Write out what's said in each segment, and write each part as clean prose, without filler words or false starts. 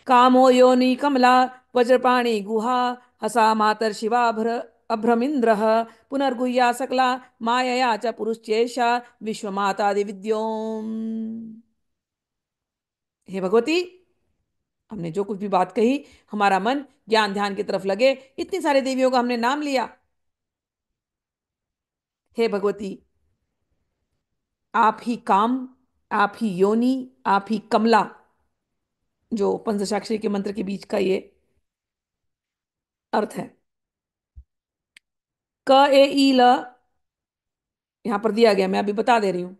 कामो योनि कमला वज्रपाणि गुहा हसा मातर शिवाभ्र अभ्रमिन्द्रः पुनर्गुह्या सकला मायया च पुरुषचेषा विश्वमातादि विद्योम। हे भगवती, हमने जो कुछ भी बात कही, हमारा मन ज्ञान ध्यान की तरफ लगे। इतनी सारी देवियों का हमने नाम लिया। हे भगवती, आप ही काम, आप ही योनि, आप ही कमला, जो पंचशाक्षरी के मंत्र के बीच का ये अर्थ है। क ए ई ल यहां पर दिया गया, मैं अभी बता दे रही हूं।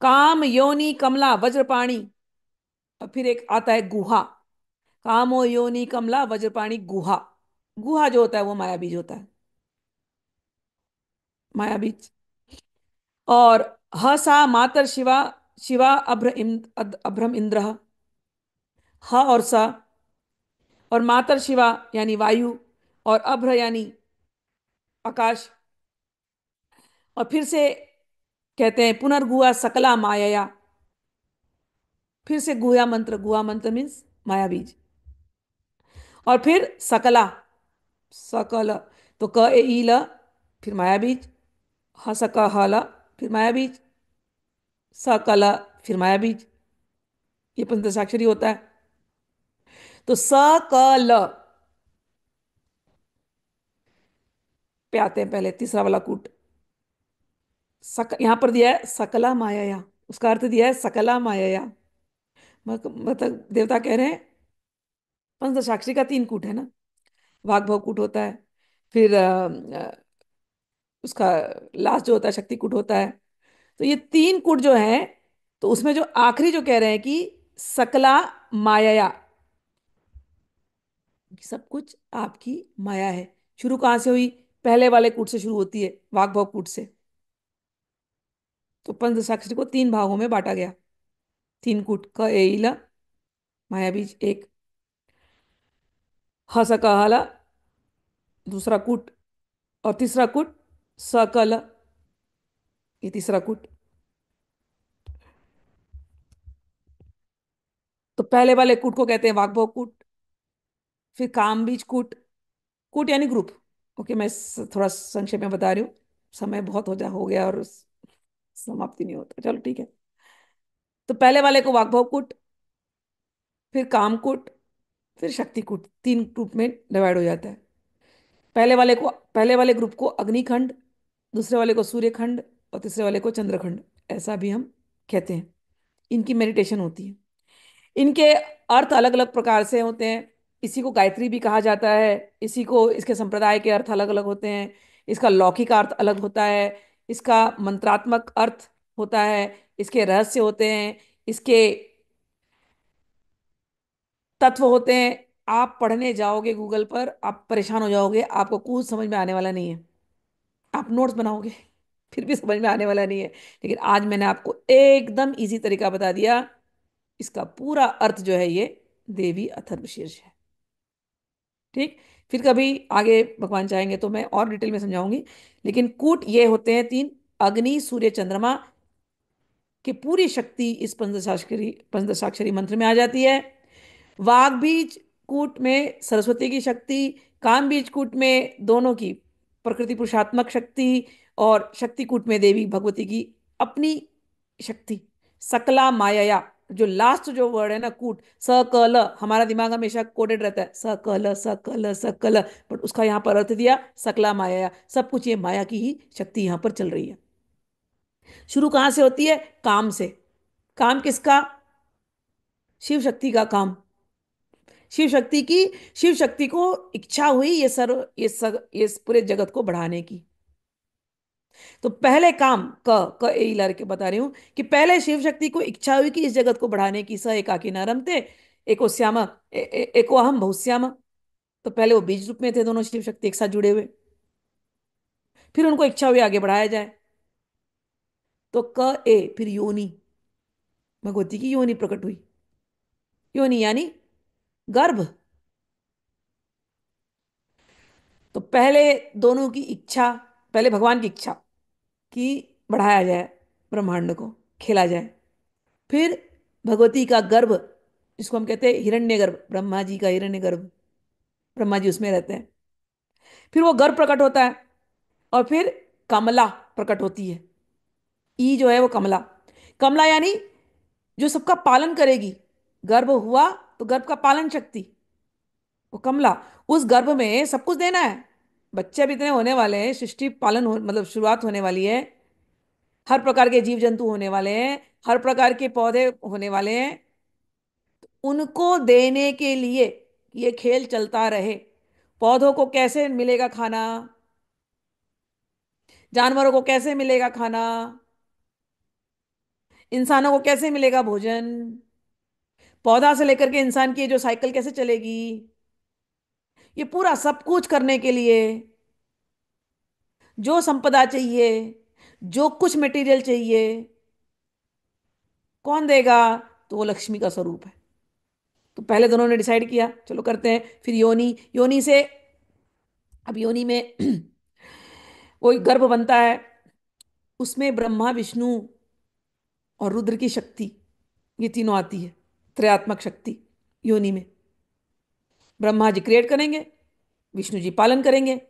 काम योनि कमला वज्रपाणी, और फिर एक आता है गुहा। कामो योनि कमला वज्रपाणी गुहा। गुहा जो होता है वो माया बीज होता है। माया बीज। और हसा मातर शिवा, शिवा अभ्रम इंद्र। ह और सा, और मातर शिवा यानी वायु, और अभ्र यानी आकाश। और फिर से कहते हैं पुनर्गुआ सकला माया। फिर से गुहा मंत्र, गुहा मंत्र मीन्स माया बीज। और फिर सकला, सकल, तो क ए ई ल, फिर माया बीज। ह स क ह ल, फिर माया बीज। सकल, फिर माया बीज। ये पंचसाक्षरी होता है। तो सकल पे आते हैं पहले तीसरा वाला कूट। यहां पर दिया है सकला माया, उसका अर्थ दिया है सकला माया। मतलब देवता कह रहे हैं पंचसाक्षरी का तीन कूट है ना। वाग भव कूट होता है, फिर उसका लास्ट जो होता है शक्ति कूट होता है। तो ये तीन कूट जो है, तो उसमें जो आखिरी जो कह रहे हैं कि सकला माया, सब कुछ आपकी माया है। शुरू कहाँ से हुई? पहले वाले कूट से शुरू होती है, वाग भव कूट से। तो पंचसाक्षरी को तीन भागों में बांटा गया। तीन कूट, क ए ई ल, माया बीज एक, ह स क ह ल दूसरा कूट, और तीसरा कूट सकल, ये तीसरा कूट। तो पहले वाले कूट को कहते हैं वाग्भव कूट। फिर काम बीज कूट, कूट यानी ग्रुप। ओके, मैं थोड़ा संक्षेप में बता रही हूँ, समय बहुत हो गया और समाप्ति नहीं होता। चलो ठीक है। तो पहले वाले को वाग्भव कूट, फिर काम कूट, फिर शक्ति कूट, तीन ग्रुप में डिवाइड हो जाता है। पहले वाले ग्रुप को अग्निखंड, दूसरे वाले को सूर्यखंड, और तीसरे वाले को चंद्रखंड, ऐसा भी हम कहते हैं। इनकी मेडिटेशन होती है। इनके अर्थ अलग अलग प्रकार से होते हैं। इसी को गायत्री भी कहा जाता है। इसी को, इसके संप्रदाय के अर्थ अलग अलग होते हैं। इसका लौकिक अर्थ अलग होता है। इसका मंत्रात्मक अर्थ होता है। इसके रहस्य होते हैं। इसके तत्व होते हैं। आप पढ़ने जाओगे गूगल पर, आप परेशान हो जाओगे, आपको कुछ समझ में आने वाला नहीं है। आप नोट्स बनाओगे फिर भी समझ में आने वाला नहीं है। लेकिन आज मैंने आपको एकदम इजी तरीका बता दिया। इसका पूरा अर्थ जो है ये देवी अथर्वशीर्ष है। ठीक। फिर कभी आगे भगवान चाहेंगे तो मैं और डिटेल में समझाऊंगी। लेकिन कूट ये होते हैं तीन, अग्नि सूर्य चंद्रमा, की पूरी शक्ति इस पंचदशाक्षरी मंत्र में आ जाती है। वाग बीज कूट में सरस्वती की शक्ति, काम बीज कूट में दोनों की प्रकृति पुरुषात्मक शक्ति, और शक्ति कूट में देवी भगवती की अपनी शक्ति। सकला माया, जो लास्ट जो वर्ड है ना कूट, सकल, हमारा दिमाग हमेशा कोडेड रहता है सकल सकल सकल, बट उसका यहाँ पर अर्थ दिया सकला माया। सब कुछ ये माया की ही शक्ति यहाँ पर चल रही है। शुरू कहाँ से होती है? काम से। काम किसका? शिव शक्ति का काम। शिव शक्ति की, शिव शक्ति को इच्छा हुई ये पूरे जगत को बढ़ाने की। तो पहले काम, क ए ला के बता रही हूं कि पहले शिव शक्ति को इच्छा हुई कि इस जगत को बढ़ाने की। स एकाकी न रमते, एको श्याम, एको अहम बहुश्याम। तो पहले वो बीज रूप में थे दोनों शिव शक्ति एक साथ जुड़े हुए। फिर उनको इच्छा हुई आगे बढ़ाया जाए। तो क ए फिर योनि, भगवती की योनि प्रकट हुई। योनि यानी गर्भ। तो पहले दोनों की इच्छा, पहले भगवान की इच्छा कि बढ़ाया जाए ब्रह्मांड को, खेला जाए। फिर भगवती का गर्भ, जिसको हम कहते हैं हिरण्यगर्भ, ब्रह्मा जी का हिरण्यगर्भ, ब्रह्मा जी उसमें रहते हैं। फिर वो गर्भ प्रकट होता है, और फिर कमला प्रकट होती है। ई जो है वो कमला, कमला यानी जो सबका पालन करेगी। गर्भ हुआ तो गर्भ का पालन शक्ति, वो कमला। उस गर्भ में सब कुछ देना है। बच्चे भी इतने होने वाले हैं, सृष्टि पालन मतलब शुरुआत होने वाली है। हर प्रकार के जीव जंतु होने वाले हैं, हर प्रकार के पौधे होने वाले हैं। उनको देने के लिए ये खेल चलता रहे। पौधों को कैसे मिलेगा खाना, जानवरों को कैसे मिलेगा खाना, इंसानों को कैसे मिलेगा भोजन, पौधा से लेकर के इंसान की ये जो साइकिल कैसे चलेगी, ये पूरा सब कुछ करने के लिए जो संपदा चाहिए, जो कुछ मटेरियल चाहिए, कौन देगा? तो वो लक्ष्मी का स्वरूप है। तो पहले दोनों ने डिसाइड किया चलो करते हैं। फिर योनि, योनि से, अब योनि में वो एक गर्भ बनता है। उसमें ब्रह्मा विष्णु और रुद्र की शक्ति, ये तीनों आती है, त्रयात्मक शक्ति योनि में। ब्रह्मा जी क्रिएट करेंगे, विष्णु जी पालन करेंगे,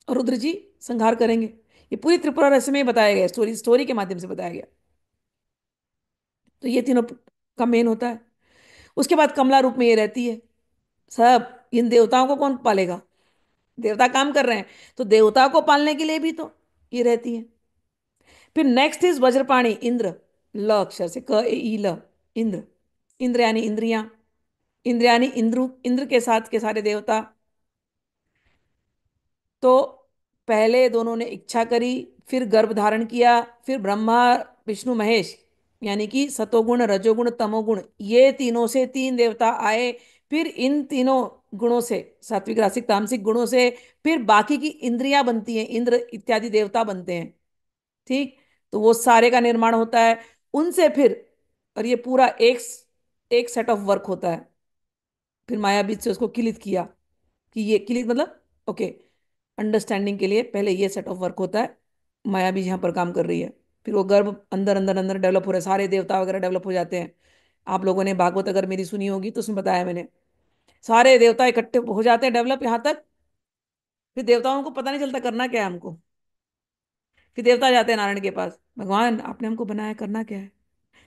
और रुद्र जी संहार करेंगे। ये पूरी त्रिपुरा रहस्य में बताया गया, स्टोरी स्टोरी के माध्यम से बताया गया। तो ये तीनों का मेन होता है। उसके बाद कमला रूप में ये रहती है। सब इन देवताओं को कौन पालेगा? देवता काम कर रहे हैं, तो देवता को पालने के लिए भी तो ये रहती है। फिर नेक्स्ट इज वज्रपाणी, इंद्र। ल अक्षर से, क ए ई ल, इंद्र। इंद्र यानी इंद्रियां, इंद्र यानी इंद्र, इंद्र के साथ के सारे देवता। तो पहले दोनों ने इच्छा करी, फिर गर्भ धारण किया, फिर ब्रह्मा विष्णु महेश यानी कि सतोगुण रजोगुण तमोगुण, ये तीनों से तीन देवता आए। फिर इन तीनों गुणों से, सात्विक रासिक तामसिक गुणों से, फिर बाकी की इंद्रियां बनती हैं, इंद्र इत्यादि देवता बनते हैं। ठीक। तो वो सारे का निर्माण होता है उनसे फिर। और ये पूरा एक एक सेट ऑफ वर्क होता है। फिर मायाबीज से उसको किलित किया, कि ये किलित मतलब, ओके, अंडरस्टैंडिंग के लिए पहले ये सेट ऑफ वर्क होता है। मायाबीज यहाँ पर काम कर रही है। फिर वो गर्भ अंदर अंदर अंदर डेवलप हो रहा है, सारे देवता वगैरह डेवलप हो जाते हैं। आप लोगों ने भागवत अगर मेरी सुनी होगी तो उसमें बताया मैंने, सारे देवता इकट्ठे हो जाते हैं डेवलप यहाँ तक। फिर देवताओं को पता नहीं चलता करना क्या है हमको। फिर देवता जाते हैं नारायण के पास, भगवान आपने हमको बनाया, करना क्या है?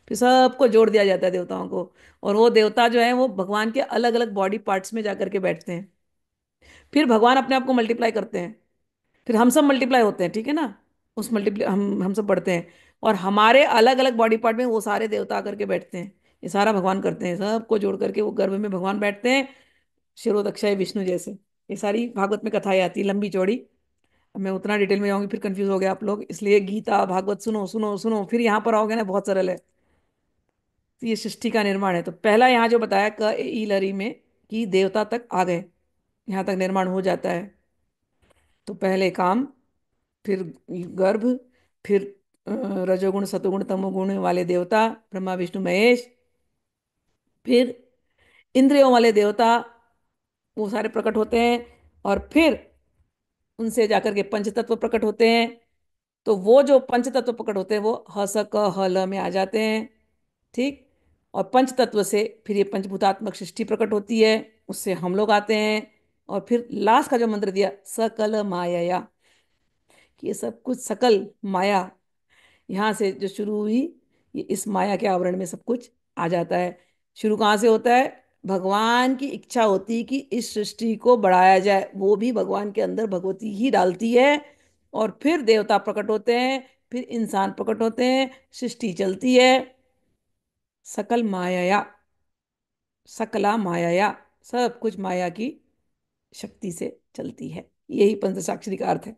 फिर सबको जोड़ दिया जाता है देवताओं को। और वो देवता जो है वो भगवान के अलग अलग बॉडी पार्ट्स में जाकर के बैठते हैं। फिर भगवान अपने आप को मल्टीप्लाई करते हैं। फिर हम सब मल्टीप्लाई होते हैं, ठीक है ना? उस मल्टीप्लाई हम सब बढ़ते हैं। और हमारे अलग अलग बॉडी पार्ट में वो सारे देवता आकर के बैठते हैं। ये सारा भगवान करते हैं, सबको जोड़ करके वो गर्भ में भगवान बैठते हैं। शिरोदक्षाय विष्णु जैसे। ये सारी भागवत में कथाएं आती है, लंबी चौड़ी। अब मैं उतना डिटेल में जाऊंगी फिर कंफ्यूज हो गए आप लोग, इसलिए गीता भागवत सुनो सुनो सुनो, फिर यहाँ पर आओगे ना बहुत सरल है। तो ये सृष्टि का निर्माण है। तो पहला यहाँ जो बताया क ए ई लरी में, कि देवता तक आ गए, यहाँ तक निर्माण हो जाता है। तो पहले काम, फिर गर्भ, फिर रजोगुण सतोगुण तमोगुण वाले देवता ब्रह्मा विष्णु महेश, फिर इंद्रियों वाले देवता, वो सारे प्रकट होते हैं। और फिर उनसे जाकर के पंच तत्व प्रकट होते हैं। तो वो जो पंच तत्व प्रकट होते हैं वो ह स क ह ल में आ जाते हैं। ठीक। और पंच तत्व से फिर ये पंचभूतात्मक सृष्टि प्रकट होती है, उससे हम लोग आते हैं। और फिर लास्ट का जो मंत्र दिया, सकल माया, कि ये सब कुछ सकल माया, यहाँ से जो शुरू हुई, ये इस माया के आवरण में सब कुछ आ जाता है। शुरू कहाँ से होता है? भगवान की इच्छा होती है कि इस सृष्टि को बढ़ाया जाए, वो भी भगवान के अंदर भगवती ही डालती है। और फिर देवता प्रकट होते हैं, फिर इंसान प्रकट होते हैं, सृष्टि चलती है। सकल माया, सकला माया, सब कुछ माया की शक्ति से चलती है। यही पंचसाक्षरी का अर्थ है।